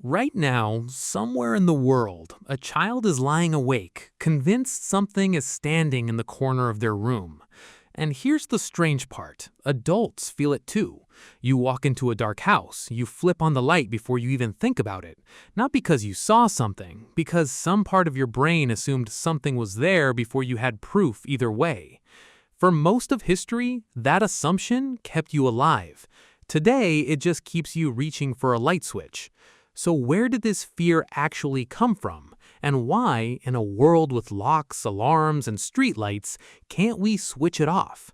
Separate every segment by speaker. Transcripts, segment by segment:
Speaker 1: Right now, somewhere in the world, a child is lying awake, convinced something is standing in the corner of their room. And here's the strange part. Adults feel it too. You walk into a dark house, you flip on the light before you even think about it. Not because you saw something, because some part of your brain assumed something was there before you had proof either way. For most of history, that assumption kept you alive. Today, it just keeps you reaching for a light switch. So where did this fear actually come from? And why, in a world with locks, alarms, and streetlights, can't we switch it off?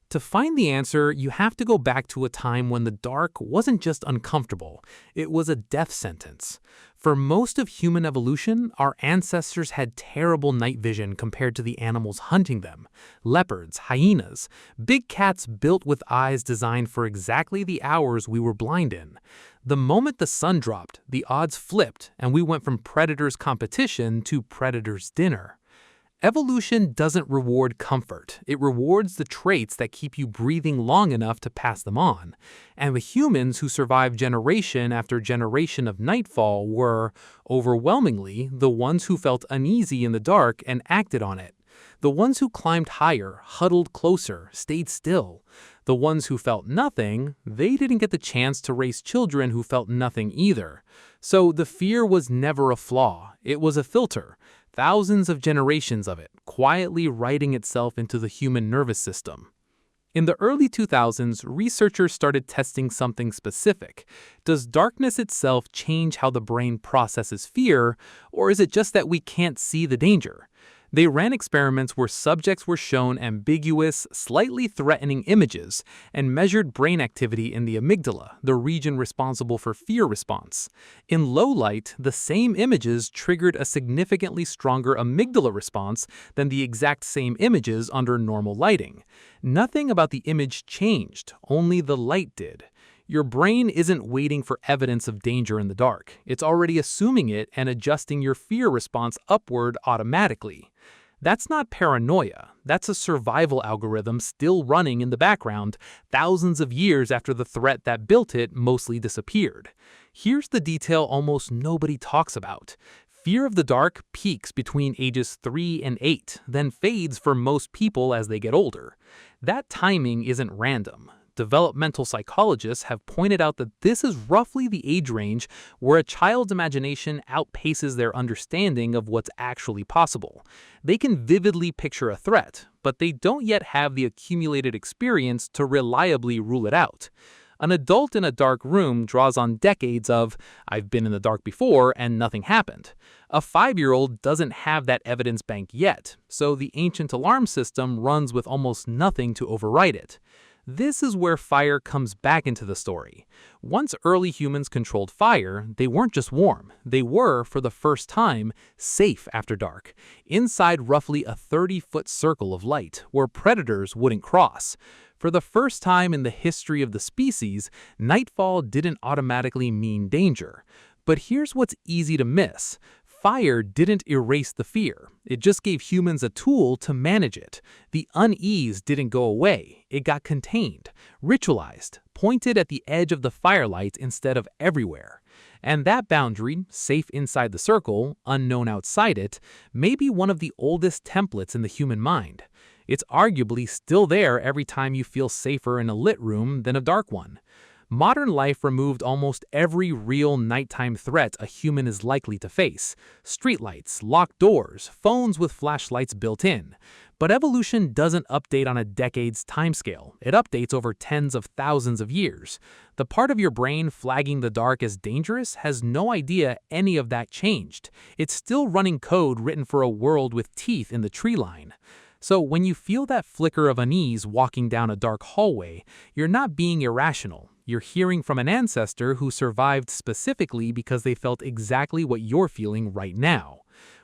Speaker 1: To find the answer, you have to go back to a time when the dark wasn't just uncomfortable, it was a death sentence. For most of human evolution, our ancestors had terrible night vision compared to the animals hunting them. Leopards, hyenas, big cats built with eyes designed for exactly the hours we were blind in. The moment the sun dropped, the odds flipped, and we went from predator's competition to predator's dinner. Evolution doesn't reward comfort. It rewards the traits that keep you breathing long enough to pass them on. And the humans who survived generation after generation of nightfall were, overwhelmingly, the ones who felt uneasy in the dark and acted on it. The ones who climbed higher, huddled closer, stayed still. The ones who felt nothing, they didn't get the chance to raise children who felt nothing either. So the fear was never a flaw. It was a filter. Thousands of generations of it, quietly writing itself into the human nervous system. In the early 2000s, researchers started testing something specific. Does darkness itself change how the brain processes fear, or is it just that we can't see the danger? They ran experiments where subjects were shown ambiguous, slightly threatening images and measured brain activity in the amygdala, the region responsible for fear response. In low light, the same images triggered a significantly stronger amygdala response than the exact same images under normal lighting. Nothing about the image changed, only the light did. Your brain isn't waiting for evidence of danger in the dark. It's already assuming it and adjusting your fear response upward automatically. That's not paranoia. That's a survival algorithm still running in the background, thousands of years after the threat that built it mostly disappeared. Here's the detail almost nobody talks about. Fear of the dark peaks between ages 3 and 8, then fades for most people as they get older. That timing isn't random. Developmental psychologists have pointed out that this is roughly the age range where a child's imagination outpaces their understanding of what's actually possible. They can vividly picture a threat, but they don't yet have the accumulated experience to reliably rule it out. An adult in a dark room draws on decades of, "I've been in the dark before and nothing happened." A 5-year-old doesn't have that evidence bank yet, so the ancient alarm system runs with almost nothing to override it. This is where fire comes back into the story. Once early humans controlled fire, they weren't just warm. They were, for the first time, safe after dark, inside roughly a 30-foot circle of light, where predators wouldn't cross. For the first time in the history of the species, nightfall didn't automatically mean danger. But here's what's easy to miss. Fire didn't erase the fear. It just gave humans a tool to manage it. The unease didn't go away. It got contained, ritualized, pointed at the edge of the firelight instead of everywhere. And that boundary, safe inside the circle, unknown outside it, may be one of the oldest templates in the human mind. It's arguably still there every time you feel safer in a lit room than a dark one. Modern life removed almost every real nighttime threat a human is likely to face. Streetlights, locked doors, phones with flashlights built in. But evolution doesn't update on a decade's timescale. It updates over tens of thousands of years. The part of your brain flagging the dark as dangerous has no idea any of that changed. It's still running code written for a world with teeth in the tree line. So when you feel that flicker of unease walking down a dark hallway, you're not being irrational. You're hearing from an ancestor who survived specifically because they felt exactly what you're feeling right now.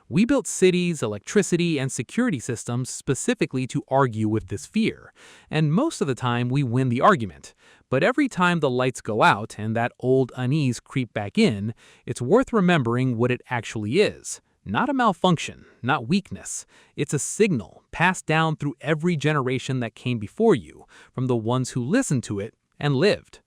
Speaker 1: We built cities, electricity, and security systems specifically to argue with this fear. And most of the time, we win the argument. But every time the lights go out and that old unease creep back in, it's worth remembering what it actually is. Not a malfunction, not weakness. It's a signal passed down through every generation that came before you, from the ones who listened to it and lived.